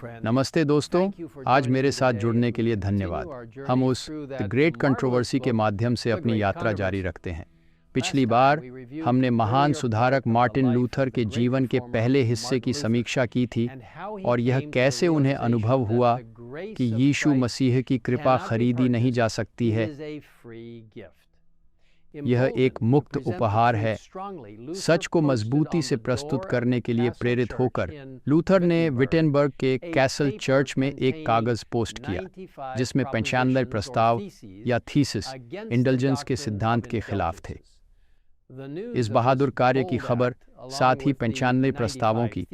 नमस्ते दोस्तों, आज मेरे साथ जुड़ने के लिए धन्यवाद। हम उस द ग्रेट कंट्रोवर्सी के माध्यम से अपनी यात्रा जारी रखते हैं। पिछली बार हमने महान सुधारक मार्टिन लूथर के जीवन के पहले हिस्से की समीक्षा की थी और यह कैसे उन्हें अनुभव हुआ कि यीशु मसीह की कृपा खरीदी नहीं जा सकती है। यह एक मुक्त उपहार है। सच को मजबूती से प्रस्तुत करने के लिए प्रेरित होकर लूथर ने विटेनबर्ग के कैसल चर्च में एक कागज पोस्ट किया जिसमें 95 प्रस्ताव या थीसिस इंडल्जेंस के सिद्धांत के खिलाफ थे। इस बहादुर कार्य की खबर साथ ही 95 प्रस्तावों की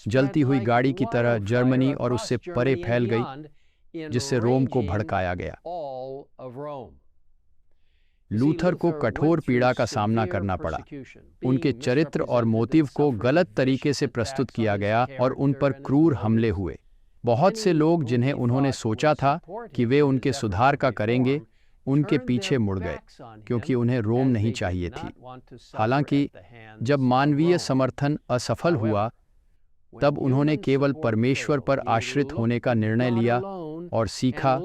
जलती हुई गाड़ी की तरह जर्मनी और उससे परे फैल गई, जिससे रोम को भड़काया गया। लूथर को कठोर पीड़ा का सामना करना पड़ा। उनके चरित्र और मोटिव को गलत तरीके से प्रस्तुत किया गया और उन पर क्रूर हमले हुए। बहुत से लोग जिन्हें उन्होंने सोचा था कि वे उनके सुधार का करेंगे, उनके पीछे मुड़ गए क्योंकि उन्हें रोम नहीं चाहिए थी। हालांकि जब मानवीय समर्थन असफल हुआ, तब उन्होंने केवल परमेश्वर पर आश्रित होने का निर्णय लिया और सीखा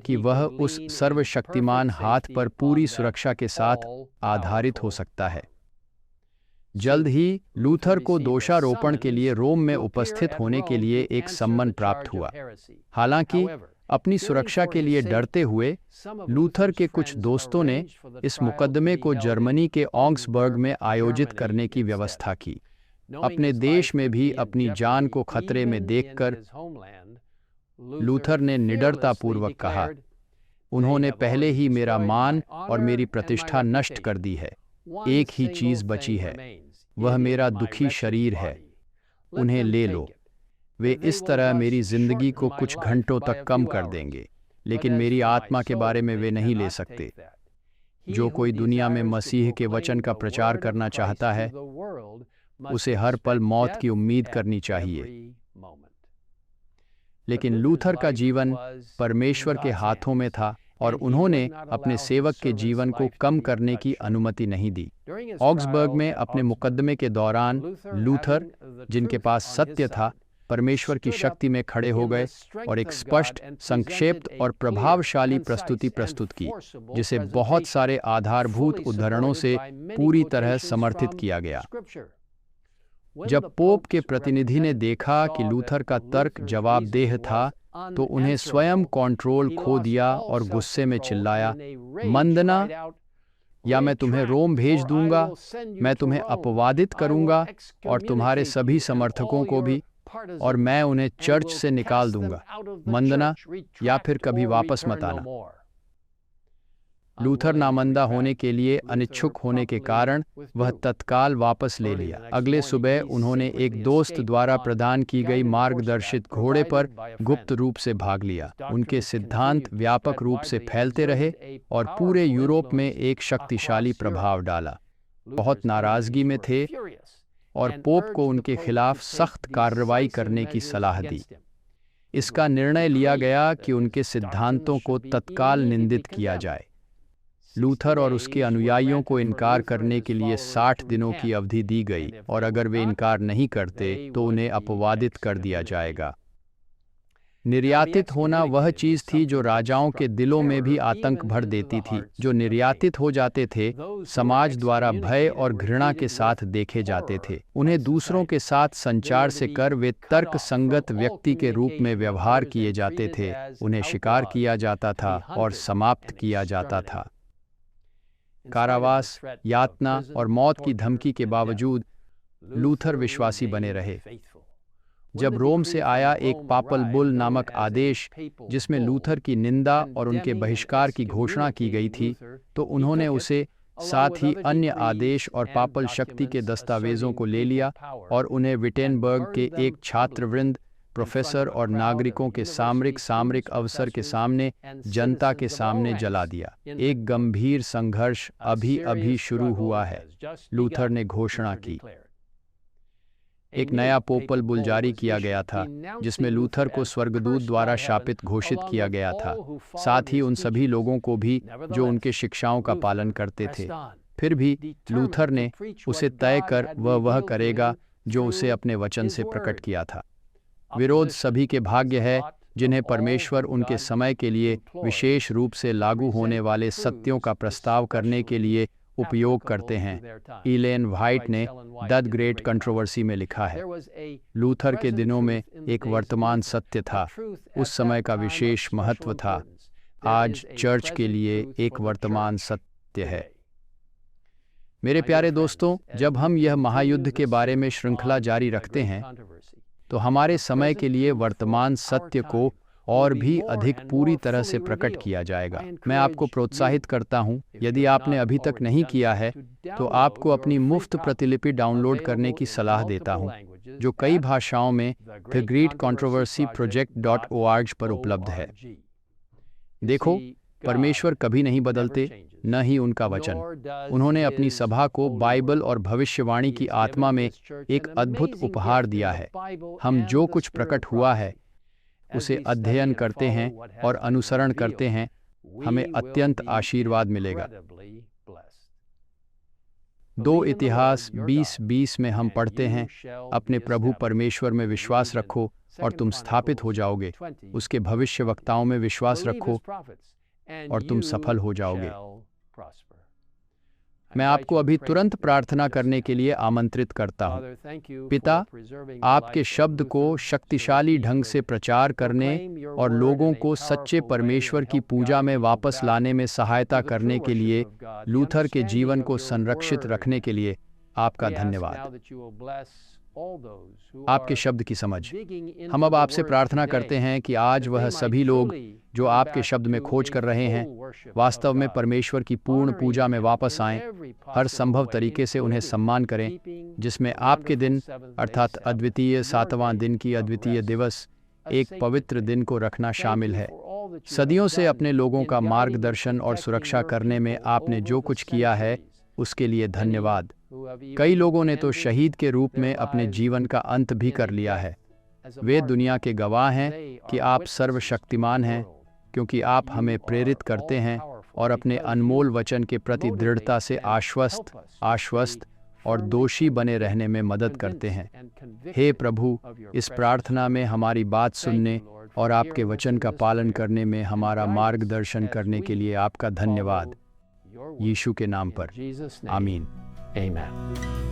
कि वह उस सर्वशक्तिमान हाथ पर पूरी सुरक्षा के साथ आधारित हो सकता है। जल्द ही लूथर को दोषारोपण के लिए रोम में उपस्थित होने के लिए एक सम्मन प्राप्त हुआ। हालांकि अपनी सुरक्षा के लिए डरते हुए लूथर के कुछ दोस्तों ने इस मुकदमे को जर्मनी के ऑग्सबर्ग में आयोजित करने की व्यवस्था की। अपने देश में भी अपनी जान को खतरे में देखकर लूथर ने निडरतापूर्वक कहा, उन्होंने पहले ही मेरा मान और मेरी प्रतिष्ठा नष्ट कर दी है। एक ही चीज बची है, वह मेरा दुखी शरीर है। उन्हें ले लो। वे इस तरह मेरी जिंदगी को कुछ घंटों तक कम कर देंगे, लेकिन मेरी आत्मा के बारे में वे नहीं ले सकते। जो कोई दुनिया में मसीह के वचन का प्रचार करना चाहता है, उसे हर पल मौत की उम्मीद करनी चाहिए। लेकिन लूथर का जीवन परमेश्वर के हाथों में था और उन्होंने अपने सेवक के जीवन को कम करने की अनुमति नहीं दी। ऑग्सबर्ग में अपने मुकदमे के दौरान लूथर, जिनके पास सत्य था, परमेश्वर की शक्ति में खड़े हो गए और एक स्पष्ट, संक्षेप्त और प्रभावशाली प्रस्तुति प्रस्तुत की, जिसे बहुत सारे आधारभूत उद्धरणों से पूरी तरह समर्थित किया गया। जब पोप के प्रतिनिधि ने देखा कि लूथर का तर्क जवाबदेह था, तो उन्हें स्वयं कंट्रोल खो दिया और गुस्से में चिल्लाया, मंदना, या मैं तुम्हें रोम भेज दूंगा, मैं तुम्हें अपवादित करूंगा और तुम्हारे सभी समर्थकों को भी, और मैं उन्हें चर्च से निकाल दूंगा। मंदना, या फिर कभी वापस मत आना। लूथर नामंदा होने के लिए अनिच्छुक होने के कारण वह तत्काल वापस ले लिया। अगले सुबह उन्होंने एक दोस्त द्वारा प्रदान की गई मार्गदर्शित घोड़े पर गुप्त रूप से भाग लिया। उनके सिद्धांत व्यापक रूप से फैलते रहे और पूरे यूरोप में एक शक्तिशाली प्रभाव डाला। बहुत नाराजगी में थे और पोप को उनके खिलाफ सख्त कार्रवाई करने की सलाह दी। इसका निर्णय लिया गया कि उनके सिद्धांतों को तत्काल निंदित किया जाए। लूथर और उसके अनुयायियों को इनकार करने के लिए 60 दिनों की अवधि दी गई और अगर वे इनकार नहीं करते तो उन्हें अपवादित कर दिया जाएगा। निर्यातित होना वह चीज थी जो राजाओं के दिलों में भी आतंक भर देती थी। जो निर्यातित हो जाते थे, समाज द्वारा भय और घृणा के साथ देखे जाते थे। उन्हें दूसरों के साथ संचार से कर वे तर्क संगत व्यक्ति के रूप में व्यवहार किए जाते थे। उन्हें शिकार किया जाता था और समाप्त किया जाता था। कारावास, यातना और मौत की धमकी के बावजूद लूथर विश्वासी बने रहे। जब रोम से आया एक पापल बुल नामक आदेश, जिसमें लूथर की निंदा और उनके बहिष्कार की घोषणा की गई थी, तो उन्होंने उसे साथ ही अन्य आदेश और पापल शक्ति के दस्तावेजों को ले लिया और उन्हें विटेनबर्ग के एक छात्रवृंद, प्रोफेसर और नागरिकों के सामरिक अवसर के सामने, जनता के सामने जला दिया। एक गंभीर संघर्ष अभी शुरू हुआ है, लूथर ने घोषणा की। एक नया पोपल बुल जारी किया गया था, जिसमें लूथर को स्वर्गदूत द्वारा शापित घोषित किया गया था, साथ ही उन सभी लोगों को भी जो उनके शिक्षाओं का पालन करते थे। फिर भी लूथर ने उसे तय कर वह करेगा जो उसे अपने वचन से प्रकट किया था। विरोध सभी के भाग्य है जिन्हें परमेश्वर उनके समय के लिए विशेष रूप से लागू होने वाले सत्यों का प्रस्ताव करने के लिए उपयोग करते हैं। इलेन व्हाइट ने द ग्रेट कंट्रोवर्सी में लिखा है, लूथर के दिनों में एक वर्तमान सत्य था, उस समय का विशेष महत्व था। आज चर्च के लिए एक वर्तमान सत्य है। मेरे प्यारे दोस्तों, जब हम यह महायुद्ध के बारे में श्रृंखला जारी रखते हैं तो हमारे समय के लिए वर्तमान सत्य को और भी अधिक पूरी तरह से प्रकट किया जाएगा। मैं आपको प्रोत्साहित करता हूं, यदि आपने अभी तक नहीं किया है तो आपको अपनी मुफ्त प्रतिलिपि डाउनलोड करने की सलाह देता हूं, जो कई भाषाओं में thegreatcontroversyproject.org पर उपलब्ध है। देखो, परमेश्वर कभी नहीं बदलते, न ही उनका वचन। उन्होंने अपनी सभा को बाइबल और भविष्यवाणी की आत्मा में एक अद्भुत उपहार दिया है। हम जो कुछ प्रकट हुआ है उसे अध्ययन करते हैं और अनुसरण करते हैं, हमें अत्यंत आशीर्वाद मिलेगा। 2 इतिहास 20:20 में हम पढ़ते हैं, अपने प्रभु परमेश्वर में विश्वास रखो और तुम स्थापित हो जाओगे, उसके भविष्यवक्ताओं में विश्वास रखो और तुम सफल हो जाओगे। मैं आपको अभी तुरंत प्रार्थना करने के लिए आमंत्रित करता हूँ। पिता, आपके शब्द को शक्तिशाली ढंग से प्रचार करने और लोगों को सच्चे परमेश्वर की पूजा में वापस लाने में सहायता करने के लिए लूथर के जीवन को संरक्षित रखने के लिए आपका धन्यवाद। आपके शब्द की समझ। हम अब आपसे प्रार्थना करते हैं कि आज वह सभी लोग जो आपके शब्द में खोज कर रहे हैं, वास्तव में परमेश्वर की पूर्ण पूजा में वापस आएं, हर संभव तरीके से उन्हें सम्मान करें, जिसमें आपके दिन अर्थात अद्वितीय 7वां दिन की अद्वितीय दिवस, एक पवित्र दिन को रखना शामिल है। सदियों से अपने लोगों का मार्गदर्शन और सुरक्षा करने में आपने जो कुछ किया है उसके लिए धन्यवाद। कई लोगों ने तो शहीद के रूप में अपने जीवन का अंत भी कर लिया है। वे दुनिया के गवाह हैं कि आप सर्वशक्तिमान हैं, क्योंकि आप हमें प्रेरित करते हैं और अपने अनमोल वचन के प्रति दृढ़ता से आश्वस्त और दोषी बने रहने में मदद करते हैं। हे प्रभु, इस प्रार्थना में हमारी बात सुनने और आपके वचन का पालन करने में हमारा मार्गदर्शन करने के लिए आपका धन्यवाद। यीशु के नाम पर, आमीन। Amen.